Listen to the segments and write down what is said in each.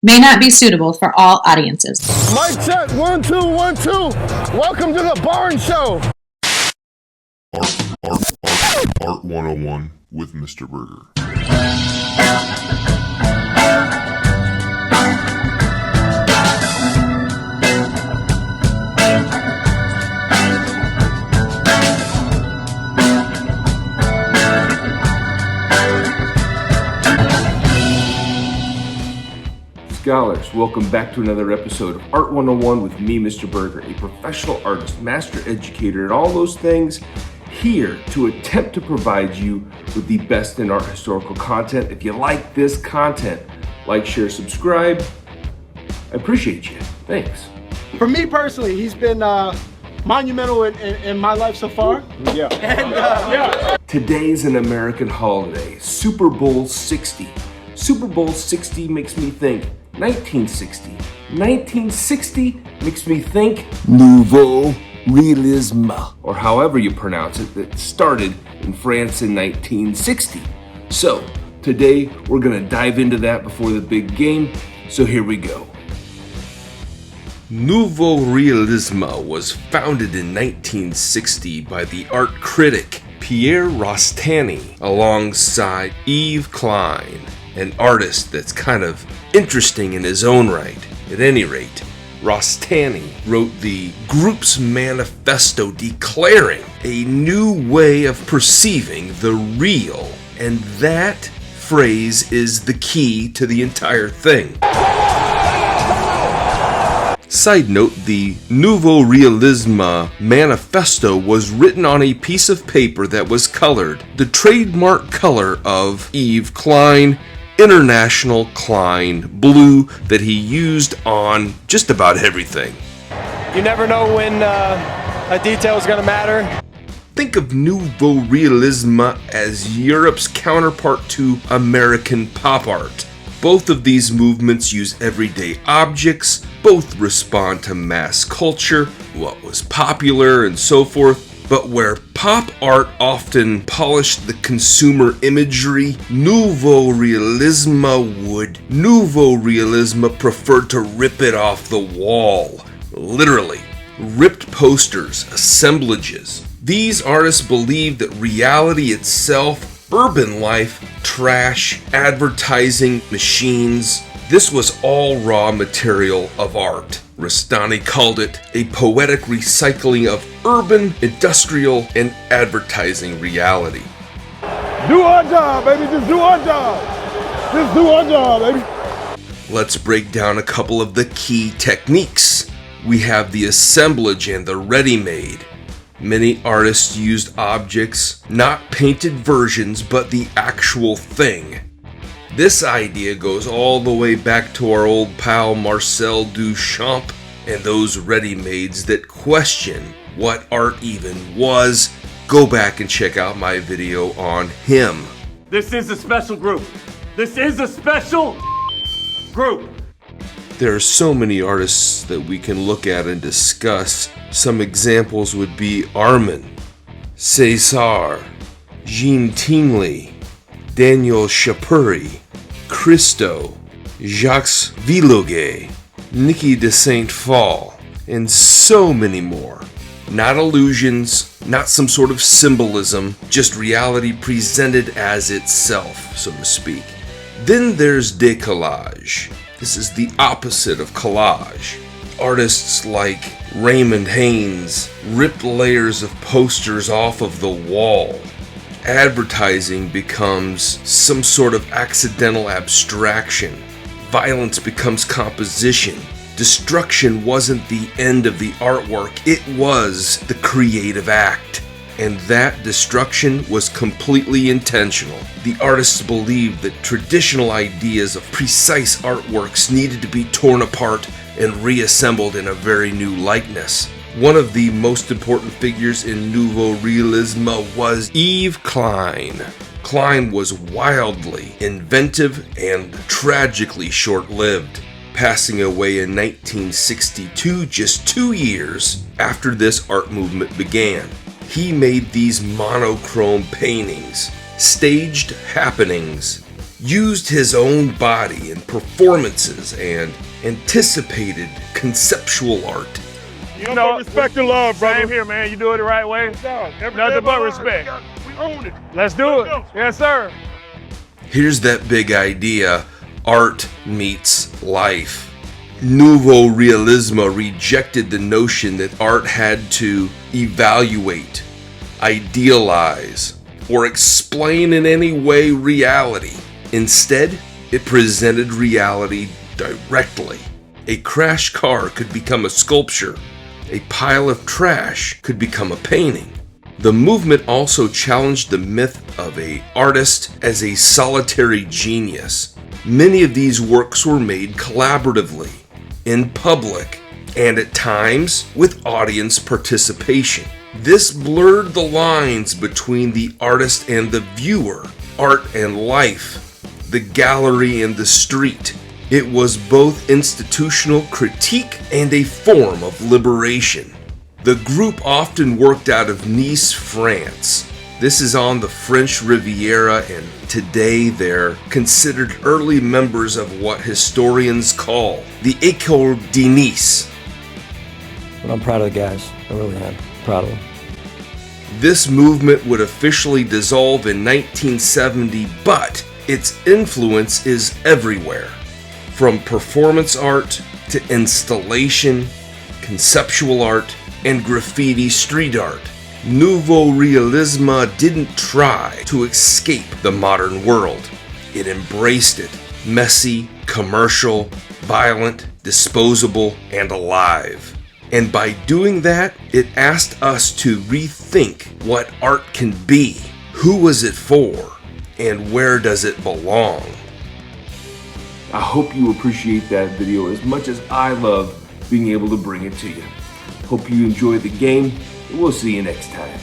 may not be suitable for all audiences. Mic check, 1, 2, 1, 2. Welcome to the Barn Show. Art 101 with Mr. Burgher. Scholars, welcome back to another episode of Art 101 with me, Mr. Burgher, a professional artist, master educator, and all those things, here to attempt to provide you with the best in art historical content. If you like this content, like, share, subscribe. I appreciate you. Thanks. For me personally, he's been monumental in my life so far. Yeah. And Today's an American holiday, Super Bowl 60. Super Bowl 60 makes me think 1960. 1960 makes me think Nouveau Réalisme, or however you pronounce it, that started in France in 1960. So, today we're going to dive into that before the big game, so here we go. Nouveau Réalisme was founded in 1960 by the art critic Pierre Rostany alongside Yves Klein, an artist that's kind of interesting in his own right. At any rate, Rostany wrote the group's manifesto declaring a new way of perceiving the real, and that phrase is the key to the entire thing. Side note, the Nouveau Réalisme manifesto was written on a piece of paper that was colored the trademark color of Yves Klein, International Klein blue, that he used on just about everything. you never know when a detail is going to matter. Think of Nouveau Realisme as Europe's counterpart to American pop art. Both of these movements use everyday objects, both respond to mass culture, what was popular, and so forth. But where pop art often polished the consumer imagery, Nouveau Realisme preferred to rip it off the wall. Literally. Ripped posters, assemblages. These artists believed that reality itself, urban life, trash, advertising, machines, this was all raw material of art. Rostany called it a poetic recycling of urban, industrial, and advertising reality. Do our job, baby. Just do our job. Just do our job, baby. Let's break down a couple of the key techniques. We have the assemblage and the ready-made. Many artists used objects, not painted versions, but the actual thing. This idea goes all the way back to our old pal Marcel Duchamp and those ready-mades that question what art even was. Go back and check out my video on him. This is a special group. This is a special group. There are so many artists that we can look at and discuss. Some examples would be Arman, César, Jean Tinguely, Daniel Chapuri, Christo, Jacques Villogay, Nicky de Saint-Phal, and so many more. Not illusions, not some sort of symbolism, just reality presented as itself, so to speak. Then there's décollage. This is the opposite of collage. Artists like Raymond Haynes ripped layers of posters off of the wall. Advertising becomes some sort of accidental abstraction. Violence becomes composition. Destruction wasn't the end of the artwork, it was the creative act. And that destruction was completely intentional. The artists believed that traditional ideas of precise artworks needed to be torn apart and reassembled in a very new likeness. One of the most important figures in Nouveau Realisme was Yves Klein. Klein was wildly inventive and tragically short-lived, passing away in 1962, just 2 years after this art movement began. He made these monochrome paintings, staged happenings, used his own body in performances and anticipated conceptual art. You know, respect and love, brother. Same here, man. You do it the right way. Nothing but respect. We own it. Let's do it. Yes, sir. Here's that big idea: art meets life. Nouveau Réalisme rejected the notion that art had to evaluate, idealize, or explain in any way reality. Instead, it presented reality directly. A crashed car could become a sculpture. A pile of trash could become a painting. The movement also challenged the myth of an artist as a solitary genius. Many of these works were made collaboratively, in public, and at times with audience participation. This blurred the lines between the artist and the viewer, art and life, the gallery and the street. It was both institutional critique and a form of liberation. The group often worked out of Nice, France. This is on the French Riviera, and today they're considered early members of what historians call the École de Nice. But I'm proud of the guys. I really am. Proud of them. This movement would officially dissolve in 1970, but its influence is everywhere. From performance art to installation, conceptual art, and graffiti street art. Nouveau Réalisme didn't try to escape the modern world. It embraced it. Messy, commercial, violent, disposable, and alive. And by doing that, it asked us to rethink what art can be. Who was it for? And where does it belong? I hope you appreciate that video as much as I love being able to bring it to you. Hope you enjoyed the game, and we'll see you next time.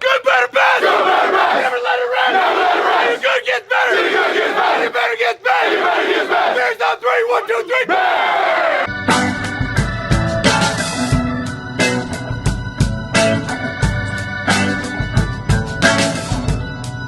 Good, better, bad. Good, better, bad. Never let it rest. Never let it rest. Good gets better. Good gets better. It better gets better. It better gets better. There's no 3, 1, 2, 3. Bad.